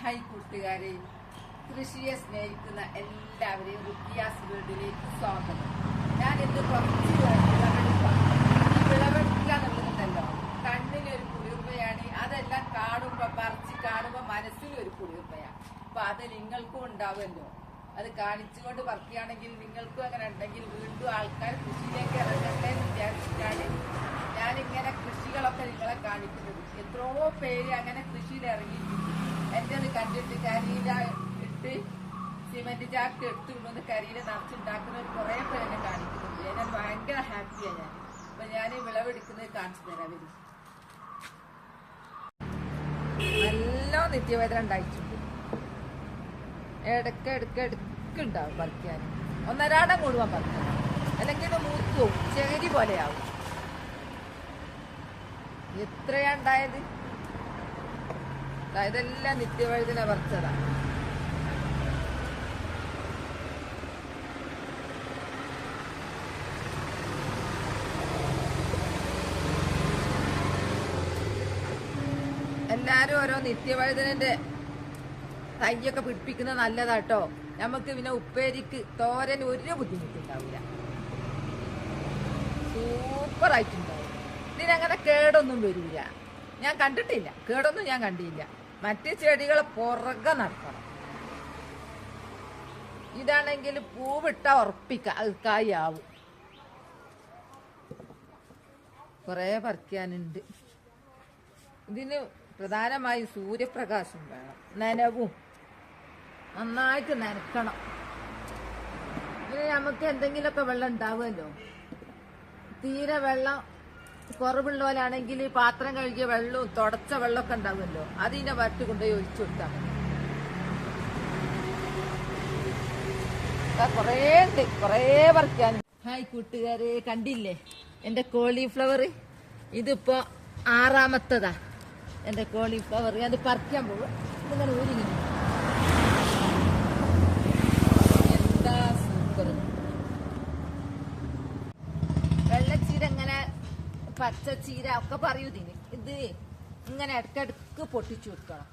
Hi കൂട്ടുകാരെ, കൃഷിയെ സ്നേഹിക്കുന്ന എല്ലാവരെയും റുക്കിയാസ് വീട്ടിലേക്ക് സ്വാഗതം. ഞാൻ ഇന്ന് കുറച്ച് വിളവെടുക്കുക എന്നുള്ളതുണ്ടല്ലോ, കണ്ണിനൊരു കുളിർമയാണ്. അതെല്ലാം പറിച്ച് കാണുമ്പോ മനസ്സിലൊരു കുളിർമയാണ്. അപ്പൊ അത് നിങ്ങൾക്കും ഉണ്ടാവുമല്ലോ. അത് കാണിച്ചുകൊണ്ട് വർക്കുകയാണെങ്കിൽ നിങ്ങൾക്കും അങ്ങനെ ഉണ്ടെങ്കിൽ വീണ്ടും ആൾക്കാർ കൃഷിയിലേക്ക് ഇറങ്ങട്ടെ എന്ന് വിചാരിച്ചിട്ടാണ് ഞാനിങ്ങനെ കൃഷികളൊക്കെ നിങ്ങളെ കാണിക്കുന്നത്. എത്രയോ പേര് അങ്ങനെ കൃഷിയിൽ ഇറങ്ങിയിട്ടുണ്ട്. എൻ്റെ അത് കണ്ടിട്ട് കരിയില ഇട്ട് സിമെന്റ് ചാക്ക് എടുത്തുകൊണ്ടുവന്ന് കരിയില നിറച്ചുണ്ടാക്കുന്ന കുറെ പേര് എന്നെ കാണിക്കുന്നുണ്ട്. ഞാൻ ഭയങ്കര ഹാപ്പിയാണ്. അപ്പൊ ഞാൻ വിളവെടുക്കുന്നത് കാണിച്ചു തരാം. വരും നല്ല നിത്യവേദന ഉണ്ടായിട്ടുണ്ട്. ഇടയ്ക്ക് ഉണ്ടാവും പറിക്കാൻ. ഒന്നരാടം മുഴുവൻ പറിക്കണം, അല്ലെങ്കിൽ മൂത്തും ചകിരി പോലെയാവും. എത്രയാ ഉണ്ടായത്? ഇതെല്ലാം നിത്യവഴുതിനെ പറിച്ചതാണ്. എല്ലാരും ഓരോ നിത്യവഴുതനന്റെ തയ്യൊക്കെ പിടിപ്പിക്കുന്നത് നല്ലതാട്ടോ. നമുക്ക് പിന്നെ ഉപ്പേരിക്ക് തോരൻ ഒരു ബുദ്ധിമുട്ടുണ്ടാവില്ല. സൂപ്പറായിട്ടുണ്ടാവും. ഇതിനങ്ങനെ കേടൊന്നും വരില്ല. ഞാൻ കണ്ടിട്ടില്ല, കേടൊന്നും ഞാൻ കണ്ടില്ല. മറ്റു ചെടികളെ പുറകെ നടക്കണം. ഇതാണെങ്കിൽ പൂവിട്ട ഉറപ്പിക്ക, അത് കായാവും. കുറെ പറിക്കാനുണ്ട്. ഇതിന് പ്രധാനമായും സൂര്യപ്രകാശം വേണം, നനവും നന്നായിട്ട് നനക്കണം. പിന്നെ നമുക്ക് എന്തെങ്കിലുമൊക്കെ വെള്ളം ഉണ്ടാവുമല്ലോ. തീരെ വെള്ളം കുറവുള്ള പോലാണെങ്കിൽ പാത്രം കഴുകിയ വെള്ളവും തുടച്ച വെള്ളമൊക്കെ ഉണ്ടാവുമല്ലോ, അതിനെ വരട്ട് കൊണ്ടുപോയി ഒഴിച്ചു കൊടുത്താൽ മതി. കുറേ ഉണ്ട്, കുറേ പറിക്കാൻ. ഹായ് കൂട്ടുകാരെ, കണ്ടില്ലേ എന്റെ കോളിഫ്ലവർ? ഇതിപ്പോ 6ാമത്തതാ എന്റെ കോളിഫ്ലവർ. അത് പറിക്കാൻ പോകും. ഇതിങ്ങനെ ഊരിങ്ങനെ എന്താ സൂപ്പർ. വെള്ളച്ചീര ഇങ്ങനെ പച്ചച്ചീര ഒക്കെ പറയൂ ഇതിന്. ഇത് ഇങ്ങനെ ഇടയ്ക്കിടക്ക് പൊട്ടിച്ചു കൊടുക്കണം.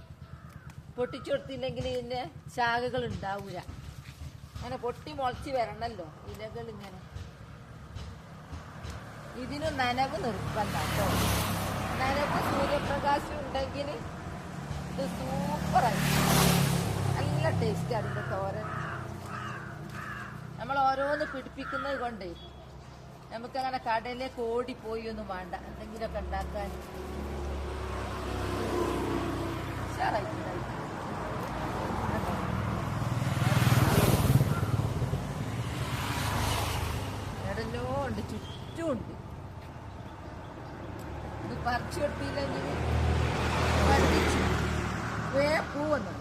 പൊട്ടിച്ചു കൊടുത്തില്ലെങ്കിൽ ഇതിന്റെ ശാഖകൾ ഉണ്ടാവൂല. അങ്ങനെ പൊട്ടി മുളച്ച് വരണല്ലോ ഇലകൾ ഇങ്ങനെ. ഇതിന് നനവ് നിർബന്ധട്ടോ. നനവ് സൂര്യപ്രകാശം ഉണ്ടെങ്കിൽ ഇത് സൂപ്പറായി. നല്ല ടേസ്റ്റ് അതിന്റെ തോരൻ. നമ്മൾ ഓരോന്ന് പിടിപ്പിക്കുന്നത് കൊണ്ടേ നമുക്കങ്ങനെ കടയിലേക്ക് ഓടിപ്പോയി ഒന്നും വേണ്ട. എന്തെങ്കിലുമൊക്കെ ഉണ്ടാക്കാൻ ഉഷാറായിട്ടുണ്ടായി. എടല്ലോ ഉണ്ട്, ചുറ്റും ഉണ്ട്. ഇത് പറിച്ചു കൊടുത്തില്ലെങ്കിൽ പഠിച്ചു പൂവെന്നു.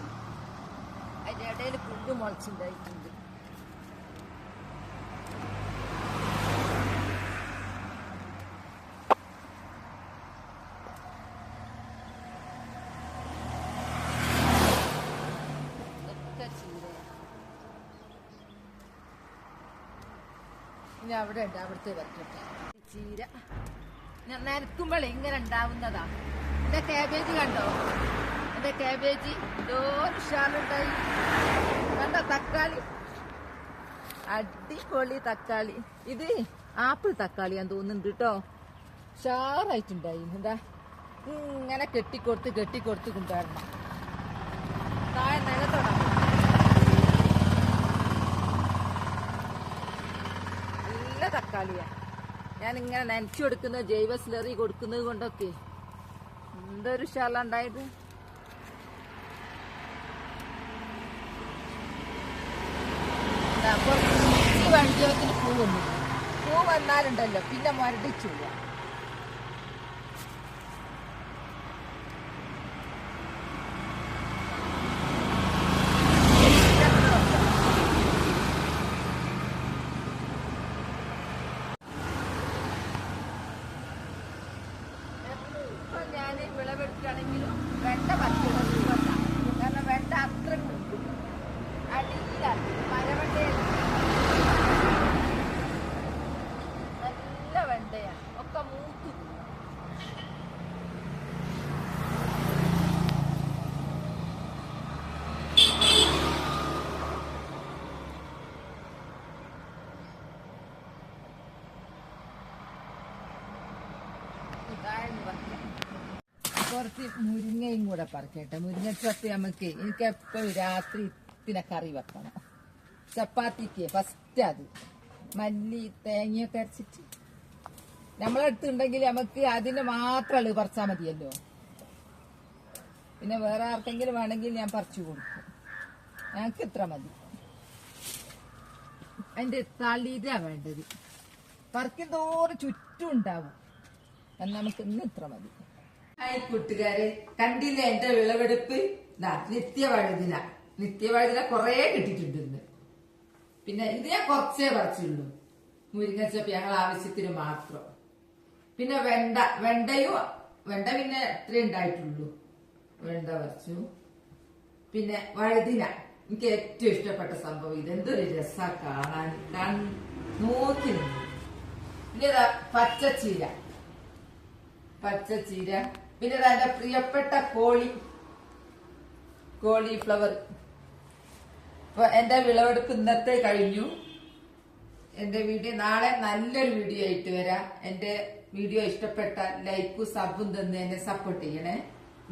അതിന്റെ ഇടയിൽ പുല്ല് മുളച്ചുണ്ടായിട്ടുണ്ട്. ഇനി അവിടെ ഉണ്ട്, അവിടുത്തെ വരട്ടെ. ചീര ഞാൻ നനക്കുമ്പോൾ ഇങ്ങനെ ഉണ്ടാവുന്നതാ. എന്റെ കാബേജ് കണ്ടോ? എന്റെ കാബേജ് എന്തോ ഉഷാറുണ്ടായി. കണ്ടോ തക്കാളി? അടിപൊളി തക്കാളി. ഇത് ആപ്പിൾ തക്കാളിയാന്ന് തോന്നുന്നുണ്ട് കേട്ടോ. ഉഷാറായിട്ടുണ്ടായി. എന്താ ഇങ്ങനെ കെട്ടിക്കൊടുത്ത് കൊണ്ടുവരണം. താഴെ നിലത്തോടാ. തക്കാളിയാ ഞാൻ ഇങ്ങനെ നനച്ചു കൊടുക്കുന്നത്, ജൈവ സ്ലറി കൊടുക്കുന്നത് കൊണ്ടൊക്കെ എന്തൊരു ഉഷാറ ഉണ്ടായത്. അപ്പൊ വണ്ടിയോത്തിന് പൂ വന്നാലുണ്ടല്ലോ പിന്നെ മരടിച്ചു. ഞാൻ വിളവെടുക്കുകയാണെങ്കിലും വെണ്ട പറിക്കുന്നത്. കാരണം വെണ്ട അത്രക്കുണ്ട്. അടിയിലാണ് മരവെണ്ടയാണ്, നല്ല വെണ്ടയാണ്. ഒക്കെ കുറച്ച് മുരിങ്ങയും കൂടെ പറിക്കട്ടെ. മുരിങ്ങച്ചപ്പ് നമുക്ക് എനിക്ക് എപ്പോഴും രാത്രി ഇത്തിനെ കറി വെക്കണം. ചപ്പാത്തിക്ക് ഫസ്റ്റ് അത് മല്ലി തേങ്ങയൊക്കെ അരച്ചിട്ട് നമ്മളടുത്തുണ്ടെങ്കിൽ നമുക്ക് അതിന് മാത്രമല്ല പറിച്ചാൽ മതിയല്ലോ. പിന്നെ വേറെ ആർക്കെങ്കിലും വേണമെങ്കിൽ ഞാൻ പറിച്ചു കൊടുക്കും. ഞങ്ങൾക്ക് ഇത്ര മതി. അതിന്റെ തളിരാ വേണ്ടത്. പറിക്കും തോറും ചുറ്റും ഉണ്ടാവും. നമുക്ക് ഇന്ന് ഇത്ര മതി. ഹായ് കൂട്ടുകാരെ, കണ്ടില്ലേ എന്റെ വിളവെടുപ്പ്? നിത്യവഴുതിന കൊറേ കിട്ടിയിട്ടുണ്ട് ഇന്ന്. പിന്നെ ഇത് ഞാൻ കുറച്ചേ പറിച്ചുള്ളൂ. മുരിങ്ങച്ചപ്പ് ഞങ്ങൾ ആവശ്യത്തിന് മാത്രം. പിന്നെ വെണ്ട പിന്നെ ഇത്രേ ഉണ്ടായിട്ടുള്ളൂ. വെണ്ട പറിച്ചു. പിന്നെ വഴുതിന എനിക്ക് ഏറ്റവും ഇഷ്ടപ്പെട്ട സംഭവം ഇത്. എന്തൊരു രസാ കാണാൻ, നോക്കി നിന്നു. പിന്നെ പച്ചച്ചീര. പിന്നെ എന്റെ പ്രിയപ്പെട്ട കോളിഫ്ലവർ. അപ്പൊ എന്റെ വിളവെടുപ്പ് ഇന്നത്തെ കഴിഞ്ഞു. എന്റെ വീഡിയോ നാളെ നല്ലൊരു വീഡിയോ ആയിട്ട് വരാം. എന്റെ വീഡിയോ ഇഷ്ടപ്പെട്ട ലൈക്കും സബും തന്ന് എന്നെ സപ്പോർട്ട് ചെയ്യണേ.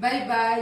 Bye bye.